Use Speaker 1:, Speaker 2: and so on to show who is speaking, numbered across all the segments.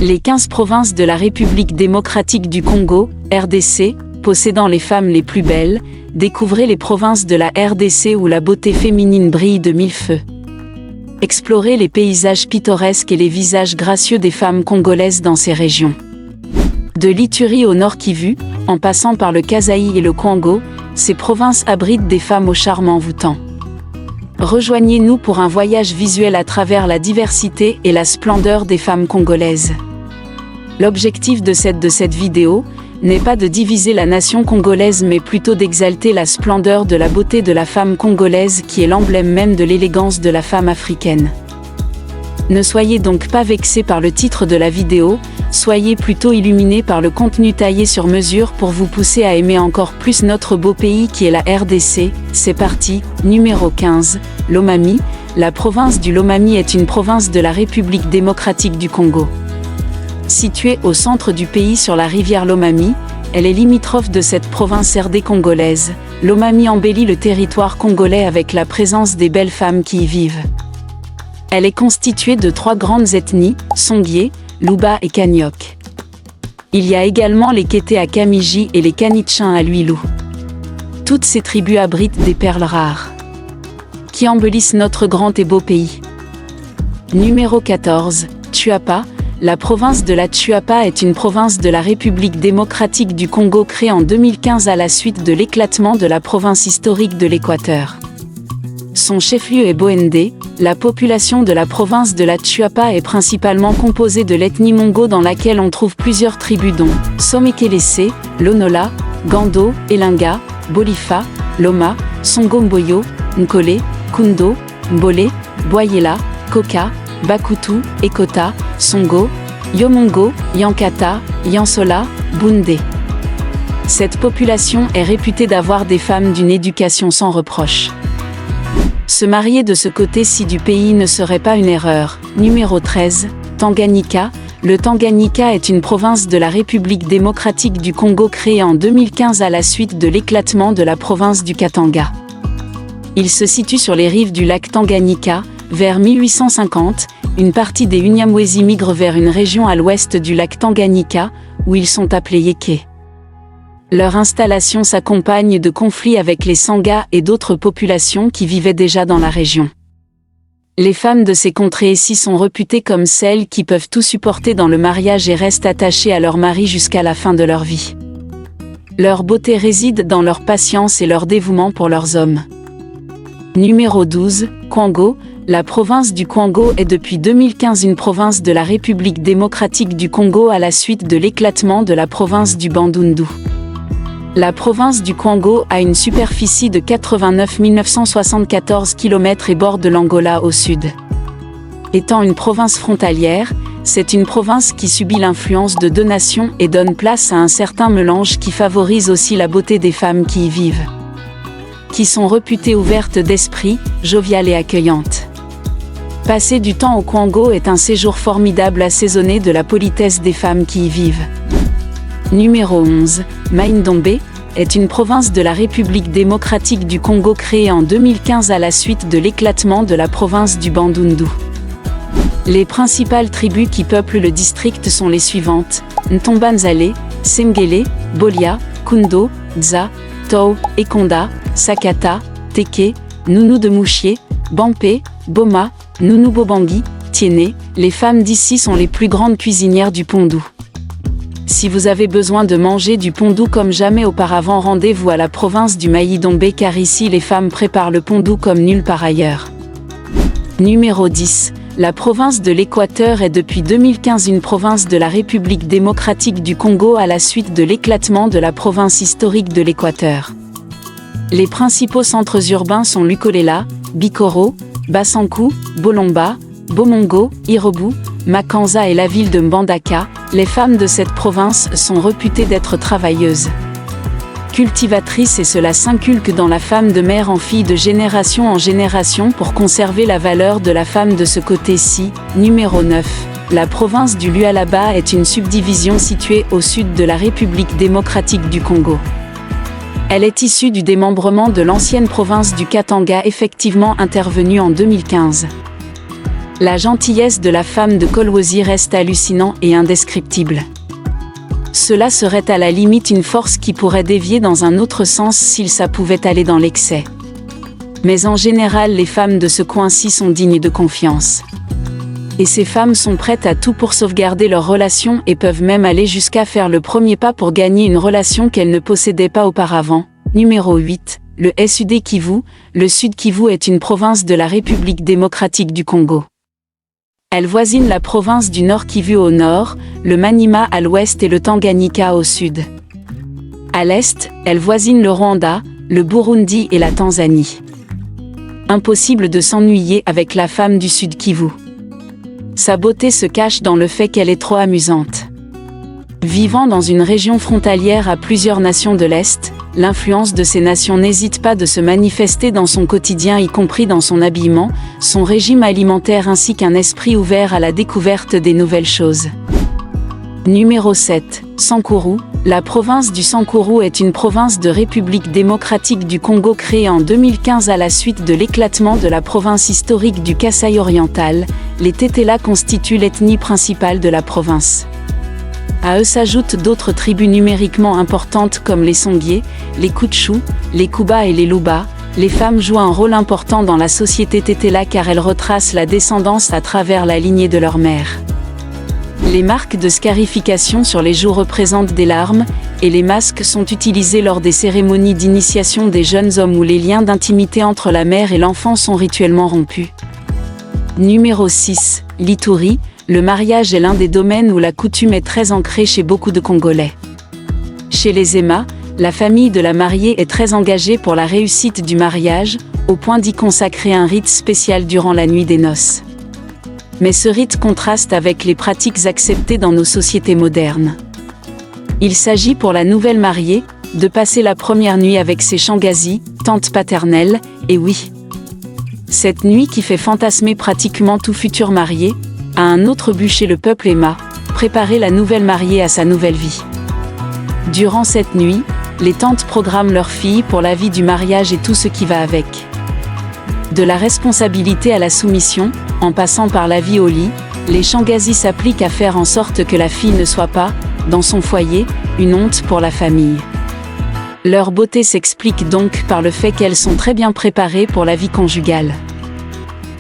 Speaker 1: Les 15 provinces de la République démocratique du Congo, RDC, possédant les femmes les plus belles, découvrez les provinces de la RDC où la beauté féminine brille de mille feux. Explorez les paysages pittoresques et les visages gracieux des femmes congolaises dans ces régions. De l'Ituri au Nord Kivu, en passant par le Kasaï et le Kwango, ces provinces abritent des femmes au charme envoûtant. Rejoignez-nous pour un voyage visuel à travers la diversité et la splendeur des femmes congolaises. L'objectif de cette vidéo n'est pas de diviser la nation congolaise mais plutôt d'exalter la splendeur de la beauté de la femme congolaise qui est l'emblème même de l'élégance de la femme africaine. Ne soyez donc pas vexés par le titre de la vidéo, soyez plutôt illuminés par le contenu taillé sur mesure pour vous pousser à aimer encore plus notre beau pays qui est la RDC. C'est parti, numéro 15, Lomami. La province du Lomami est une province de la République démocratique du Congo. Située au centre du pays sur la rivière Lomami, elle est limitrophe de cette province RD congolaise. Lomami embellit le territoire congolais avec la présence des belles femmes qui y vivent. Elle est constituée de 3 grandes ethnies, Songhé, Luba et Kanyok. Il y a également les Kété à Kamiji et les Kanitchins à Luilou. Toutes ces tribus abritent des perles rares qui embellissent notre grand et beau pays. Numéro 14, Tuapa. La province de la Tuapa est une province de la République démocratique du Congo créée en 2015 à la suite de l'éclatement de la province historique de l'Équateur. Son chef-lieu est Boendé. La population de la province de la Tuapa est principalement composée de l'ethnie Mongo dans laquelle on trouve plusieurs tribus dont Somekelese, Lonola, Gando, Elinga, Bolifa, Loma, Songomboyo, Nkole, Kundo, Mbole, Boyela, Koka, Bakutu, Ekota, Songo, Yomongo, Yankata, Yansola, Bundé. Cette population est réputée d'avoir des femmes d'une éducation sans reproche. Se marier de ce côté-ci du pays ne serait pas une erreur. Numéro 13, Tanganyika. Le Tanganyika est une province de la République démocratique du Congo créée en 2015 à la suite de l'éclatement de la province du Katanga. Il se situe sur les rives du lac Tanganyika. Vers 1850, une partie des Unyamwezi migrent vers une région à l'ouest du lac Tanganyika, où ils sont appelés Yeke. Leur installation s'accompagne de conflits avec les Sangas et d'autres populations qui vivaient déjà dans la région. Les femmes de ces contrées-ci sont réputées comme celles qui peuvent tout supporter dans le mariage et restent attachées à leur mari jusqu'à la fin de leur vie. Leur beauté réside dans leur patience et leur dévouement pour leurs hommes. Numéro 12, Kwango. La province du Kwango est depuis 2015 une province de la République démocratique du Congo à la suite de l'éclatement de la province du Bandundu. La province du Kwango a une superficie de 89 974 km et borde l'Angola au sud. Étant une province frontalière, c'est une province qui subit l'influence de 2 nations et donne place à un certain mélange qui favorise aussi la beauté des femmes qui y vivent, qui sont réputées ouvertes d'esprit, joviales et accueillantes. Passer du temps au Kwango est un séjour formidable assaisonné de la politesse des femmes qui y vivent. Numéro 11, Mai-Ndombe, est une province de la République démocratique du Congo créée en 2015 à la suite de l'éclatement de la province du Bandundu. Les principales tribus qui peuplent le district sont les suivantes: Ntombanzale, Semgele, Bolia, Kundo, Dza, Tou, Ekonda, Sakata, Teke, Nounou de Mouchier, Bampé, Boma, Nounou Bobangi, Tiéné. Les femmes d'ici sont les plus grandes cuisinières du pondou. Si vous avez besoin de manger du pondou comme jamais auparavant, rendez-vous à la province du Mai-Ndombe car ici les femmes préparent le pondou comme nulle part ailleurs. Numéro 10. La province de l'Équateur est depuis 2015 une province de la République démocratique du Congo à la suite de l'éclatement de la province historique de l'Équateur. Les principaux centres urbains sont Lukolela, Bikoro, Basankou, Bolomba, Bomongo, Irobu, Makanza et la ville de Mbandaka. Les femmes de cette province sont réputées d'être travailleuses, cultivatrices et cela s'inculque dans la femme de mère en fille de génération en génération pour conserver la valeur de la femme de ce côté-ci. Numéro 9. La province du Lualaba est une subdivision située au sud de la République démocratique du Congo. Elle est issue du démembrement de l'ancienne province du Katanga effectivement intervenu en 2015. La gentillesse de la femme de Kolwezi reste hallucinant et indescriptible. Cela serait à la limite une force qui pourrait dévier dans un autre sens si ça pouvait aller dans l'excès. Mais en général, les femmes de ce coin-ci sont dignes de confiance. Et ces femmes sont prêtes à tout pour sauvegarder leur relation et peuvent même aller jusqu'à faire le premier pas pour gagner une relation qu'elles ne possédaient pas auparavant. Numéro 8. Le SUD Kivu. Le Sud Kivu est une province de la République démocratique du Congo. Elle voisine la province du Nord Kivu au nord, le Maniema à l'ouest et le Tanganyika au sud. À l'est, elle voisine le Rwanda, le Burundi et la Tanzanie. Impossible de s'ennuyer avec la femme du Sud Kivu. Sa beauté se cache dans le fait qu'elle est trop amusante. Vivant dans une région frontalière à plusieurs nations de l'Est, l'influence de ces nations n'hésite pas de se manifester dans son quotidien, y compris dans son habillement, son régime alimentaire ainsi qu'un esprit ouvert à la découverte des nouvelles choses. Numéro 7. Sankuru. La province du Sankuru est une province de République démocratique du Congo créée en 2015 à la suite de l'éclatement de la province historique du Kasaï oriental. Les Tétéla constituent l'ethnie principale de la province. À eux s'ajoutent d'autres tribus numériquement importantes comme les Songhé, les Kutchu, les Kuba et les Luba. Les femmes jouent un rôle important dans la société Tétéla car elles retracent la descendance à travers la lignée de leur mère. Les marques de scarification sur les joues représentent des larmes, et les masques sont utilisés lors des cérémonies d'initiation des jeunes hommes où les liens d'intimité entre la mère et l'enfant sont rituellement rompus. Numéro 6. L'Ituri. Le mariage est l'un des domaines où la coutume est très ancrée chez beaucoup de Congolais. Chez les Ema, la famille de la mariée est très engagée pour la réussite du mariage, au point d'y consacrer un rite spécial durant la nuit des noces. Mais ce rite contraste avec les pratiques acceptées dans nos sociétés modernes. Il s'agit pour la nouvelle mariée, de passer la première nuit avec ses shangazi, tantes paternelles, et oui. Cette nuit qui fait fantasmer pratiquement tout futur marié, a un autre but chez le peuple Ema, préparer la nouvelle mariée à sa nouvelle vie. Durant cette nuit, les tantes programment leurs filles pour la vie du mariage et tout ce qui va avec. De la responsabilité à la soumission, en passant par la vie au lit, les shangazi s'appliquent à faire en sorte que la fille ne soit pas, dans son foyer, une honte pour la famille. Leur beauté s'explique donc par le fait qu'elles sont très bien préparées pour la vie conjugale.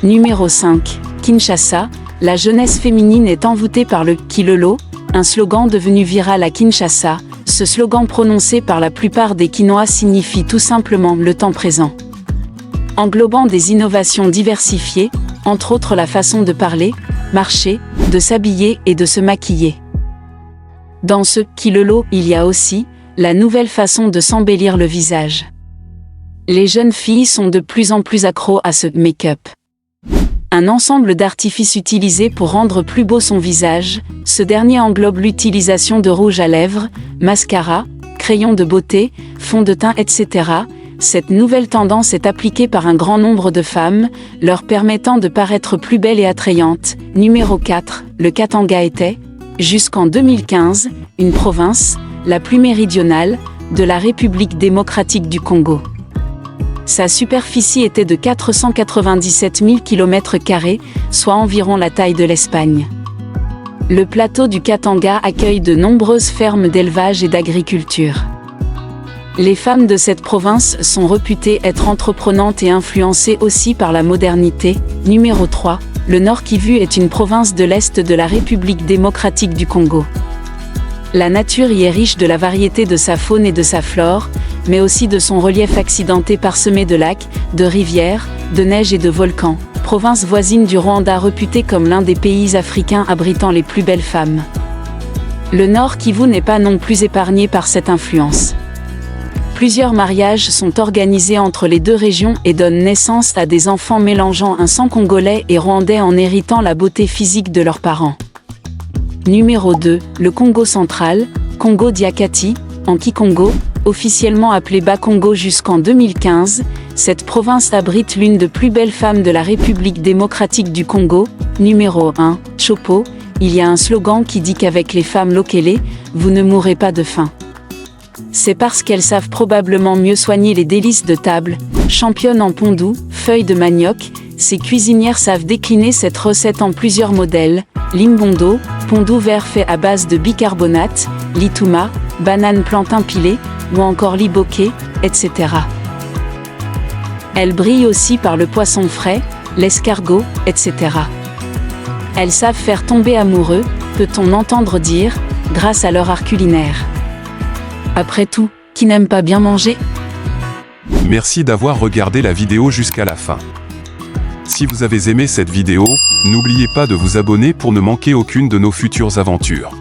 Speaker 1: Numéro 5. Kinshasa. La jeunesse féminine est envoûtée par le « Kilolo », un slogan devenu viral à Kinshasa. Ce slogan prononcé par la plupart des Kinois signifie tout simplement le temps présent. Englobant des innovations diversifiées, entre autres la façon de parler, marcher, de s'habiller et de se maquiller. Dans ce « Kilolo », il y a aussi la nouvelle façon de s'embellir le visage. Les jeunes filles sont de plus en plus accros à ce « make-up ». Un ensemble d'artifices utilisés pour rendre plus beau son visage, ce dernier englobe l'utilisation de rouge à lèvres, mascara, crayon de beauté, fond de teint, etc. Cette nouvelle tendance est appliquée par un grand nombre de femmes, leur permettant de paraître plus belles et attrayantes. Numéro 4. Le Katanga était, jusqu'en 2015, une province, la plus méridionale, de la République démocratique du Congo. Sa superficie était de 497 000 km², soit environ la taille de l'Espagne. Le plateau du Katanga accueille de nombreuses fermes d'élevage et d'agriculture. Les femmes de cette province sont réputées être entreprenantes et influencées aussi par la modernité. Numéro 3. Le Nord Kivu est une province de l'Est de la République démocratique du Congo. La nature y est riche de la variété de sa faune et de sa flore, mais aussi de son relief accidenté parsemé de lacs, de rivières, de neige et de volcans, province voisine du Rwanda réputée comme l'un des pays africains abritant les plus belles femmes. Le Nord Kivu n'est pas non plus épargné par cette influence. Plusieurs mariages sont organisés entre les deux régions et donnent naissance à des enfants mélangeant un sang congolais et rwandais en héritant la beauté physique de leurs parents. Numéro 2. Le Congo central, Congo Diakati, en Kikongo, officiellement appelé Bas-Congo jusqu'en 2015, cette province abrite l'une des plus belles femmes de la République démocratique du Congo. Numéro 1. Chopo, il y a un slogan qui dit qu'avec les femmes lokélé, vous ne mourrez pas de faim. C'est parce qu'elles savent probablement mieux soigner les délices de table, championnes en pondou, feuilles de manioc, ces cuisinières savent décliner cette recette en plusieurs modèles: limbondo, pondu vert fait à base de bicarbonate, lituma, banane plantain pilée, ou encore liboquet, etc. Elles brillent aussi par le poisson frais, l'escargot, etc. Elles savent faire tomber amoureux, peut-on entendre dire, grâce à leur art culinaire. Après tout, qui n'aime pas bien manger ?
Speaker 2: Merci d'avoir regardé la vidéo jusqu'à la fin. Si vous avez aimé cette vidéo, n'oubliez pas de vous abonner pour ne manquer aucune de nos futures aventures.